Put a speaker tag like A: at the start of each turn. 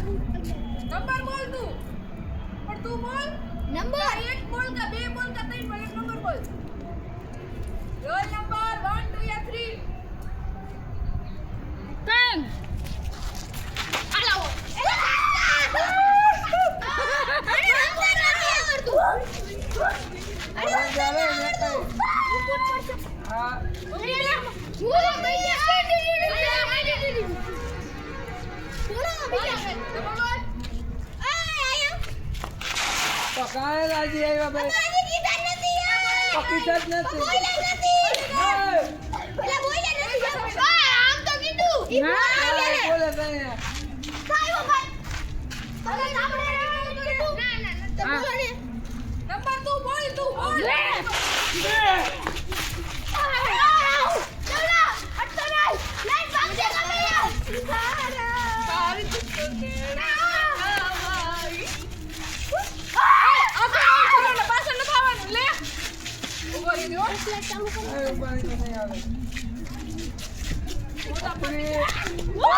A: Number બોલ તું. પણ તું બોલ.
B: નંબર
A: એક બોલ કે બે બોલ કે ત્રણ બોલ, એક નંબર બોલ. રોલ નંબર 1 2 યા 3.
B: ત્રણ આલાવો
C: પકાય રાજી આવ્યા ભાઈ પકી જ નથી બોલે તને
A: નંબર તું બોલ, તું બોલ. તારી ચૂક છે. પાછળ ન થવાનું લે. ઉભો રહી જો.
C: પાણી નહીં આવે
A: મોટા
C: પકડી.
A: ઓ